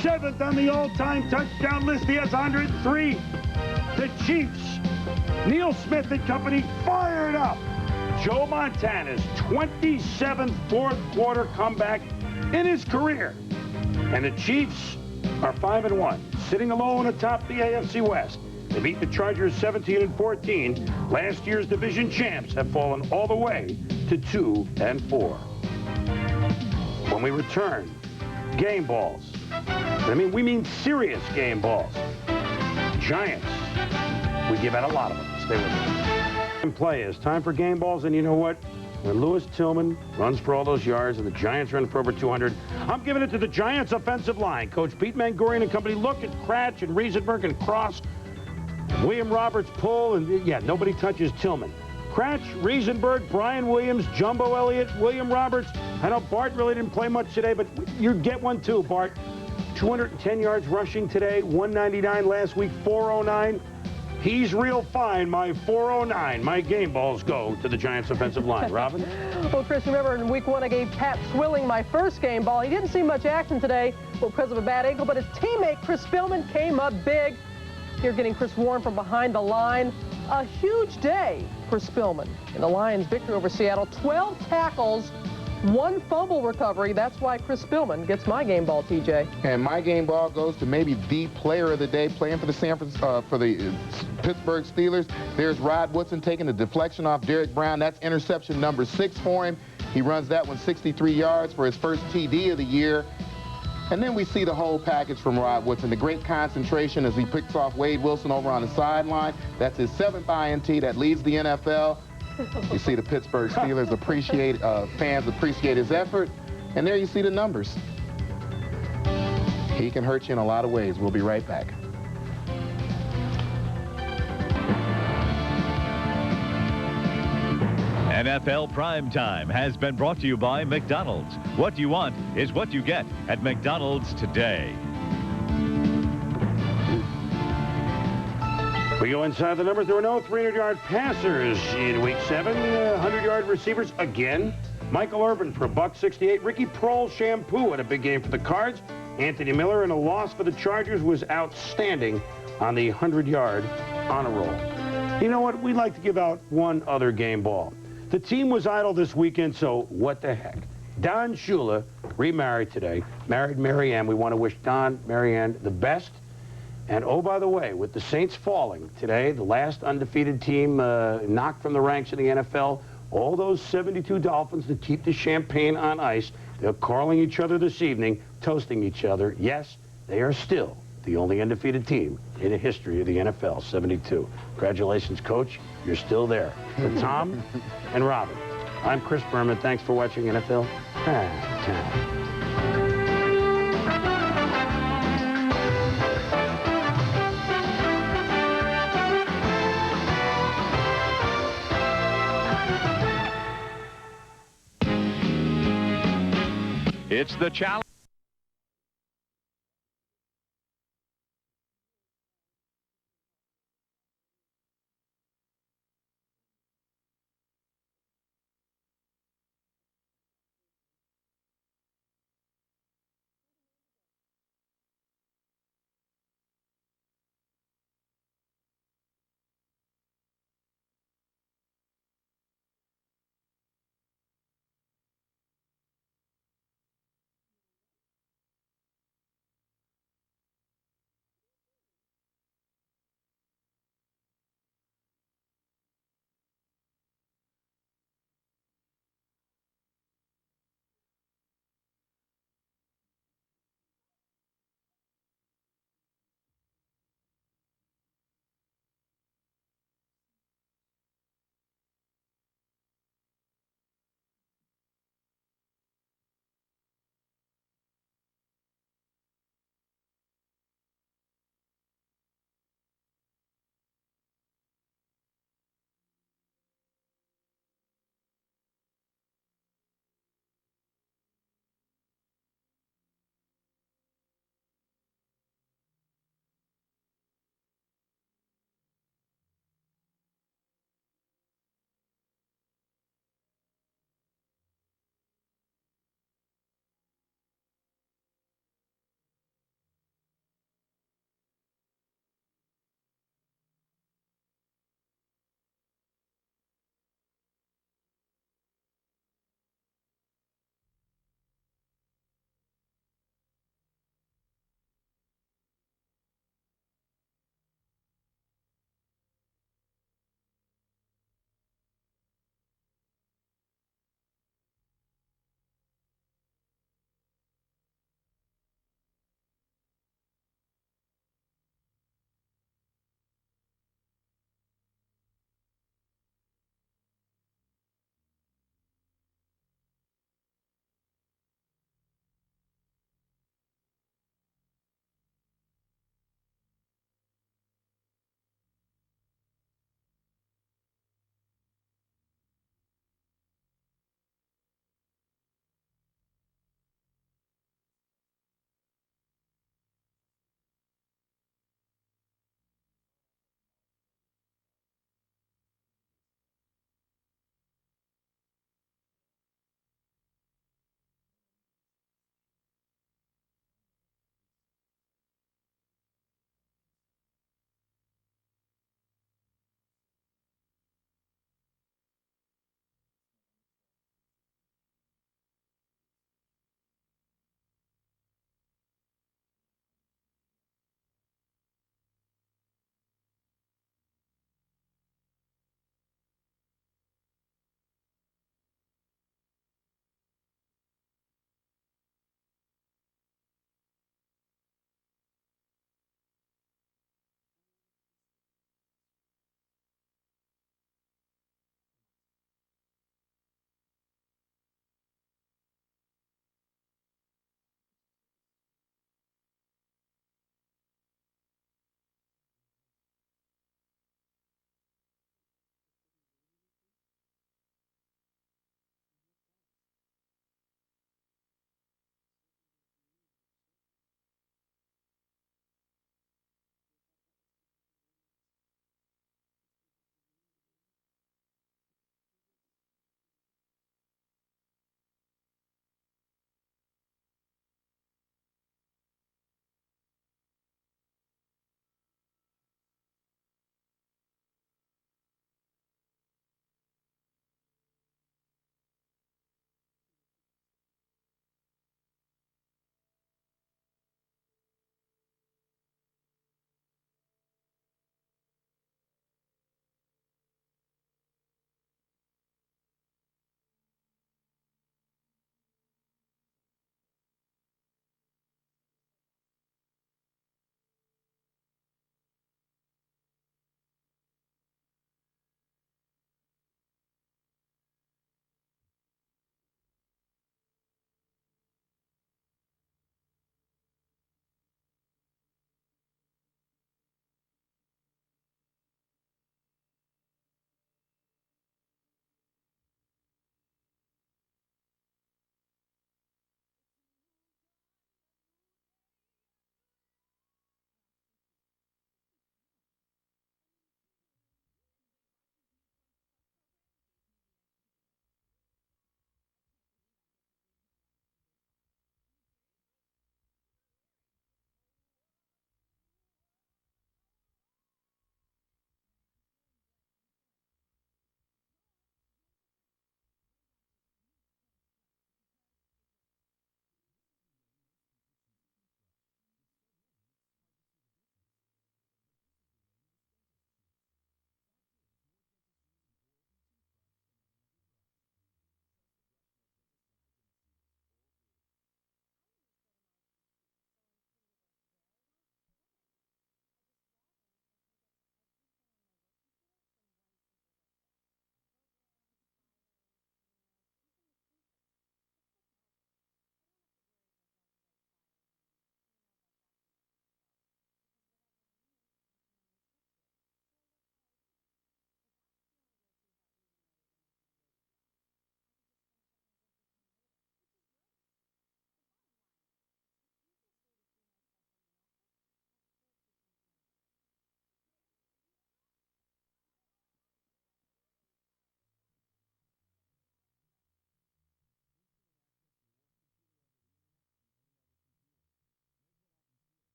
7th on the all-time touchdown list. He has 103. The Chiefs. Neil Smith and company fired up. Joe Montana's 27th fourth-quarter comeback in his career. And the Chiefs are 5-1, sitting alone atop the AFC West. They beat the Chargers 17-14. Last year's division champs have fallen all the way to 2-4. When we return, game balls. I mean, we mean serious game balls. Giants. We give out a lot of them. Stay with us. Play is time for game balls, and you know what? When Lewis Tillman runs for all those yards and the Giants run for over 200, I'm giving it to the Giants' offensive line. Coach Pete Mangorian and company look at Cratch and Riesenberg and Cross. William Roberts pull, and yeah, nobody touches Tillman. Cratch, Riesenberg, Brian Williams, Jumbo Elliott, William Roberts. I know Bart really didn't play much today, but you get one too, Bart. 210 yards rushing today, 199 last week, 409. He's real fine, my 409. My game balls go to the Giants' offensive line. Robin? Well, Chris, remember in week 1 I gave Pat Swilling my first game ball. He didn't see much action today because of a bad ankle, but his teammate Chris Spillman came up big. Here getting Chris Warren from behind the line. A huge day for Spillman in the Lions' victory over Seattle. 12 tackles, 1 fumble recovery. That's why Chris Spillman gets my game ball, TJ. And my game ball goes to maybe the player of the day playing for the Pittsburgh Steelers. There's Rod Woodson taking the deflection off Derek Brown. That's interception number 6 for him. He runs that one 63 yards for his first TD of the year. And then we see the whole package from Rod Woodson. The great concentration as he picks off Wade Wilson over on the sideline. That's his 7th INT that leads the NFL. You see the Pittsburgh Steelers fans appreciate his effort. And there you see the numbers. He can hurt you in a lot of ways. We'll be right back. NFL Primetime has been brought to you by McDonald's. What you want is what you get at McDonald's today. We go inside the numbers. There were no 300-yard passers in Week 7. 100-yard receivers again. Michael Irvin for $168. Ricky Prohl Shampoo had a big game for the Cards. Anthony Miller in a loss for the Chargers was outstanding on the 100-yard honor roll. You know what? We'd like to give out one other game ball. The team was idle this weekend, so what the heck? Don Shula remarried today. Married Marianne. We want to wish Don, Marianne the best. And oh, by the way, with the Saints falling today, the last undefeated team knocked from the ranks of the NFL, all those 72 Dolphins that keep the champagne on ice, they're calling each other this evening, toasting each other. Yes, they are still the only undefeated team in the history of the NFL, 72. Congratulations, Coach. You're still there. For Tom and Robin, I'm Chris Berman. Thanks for watching NFL Halftime. It's the challenge.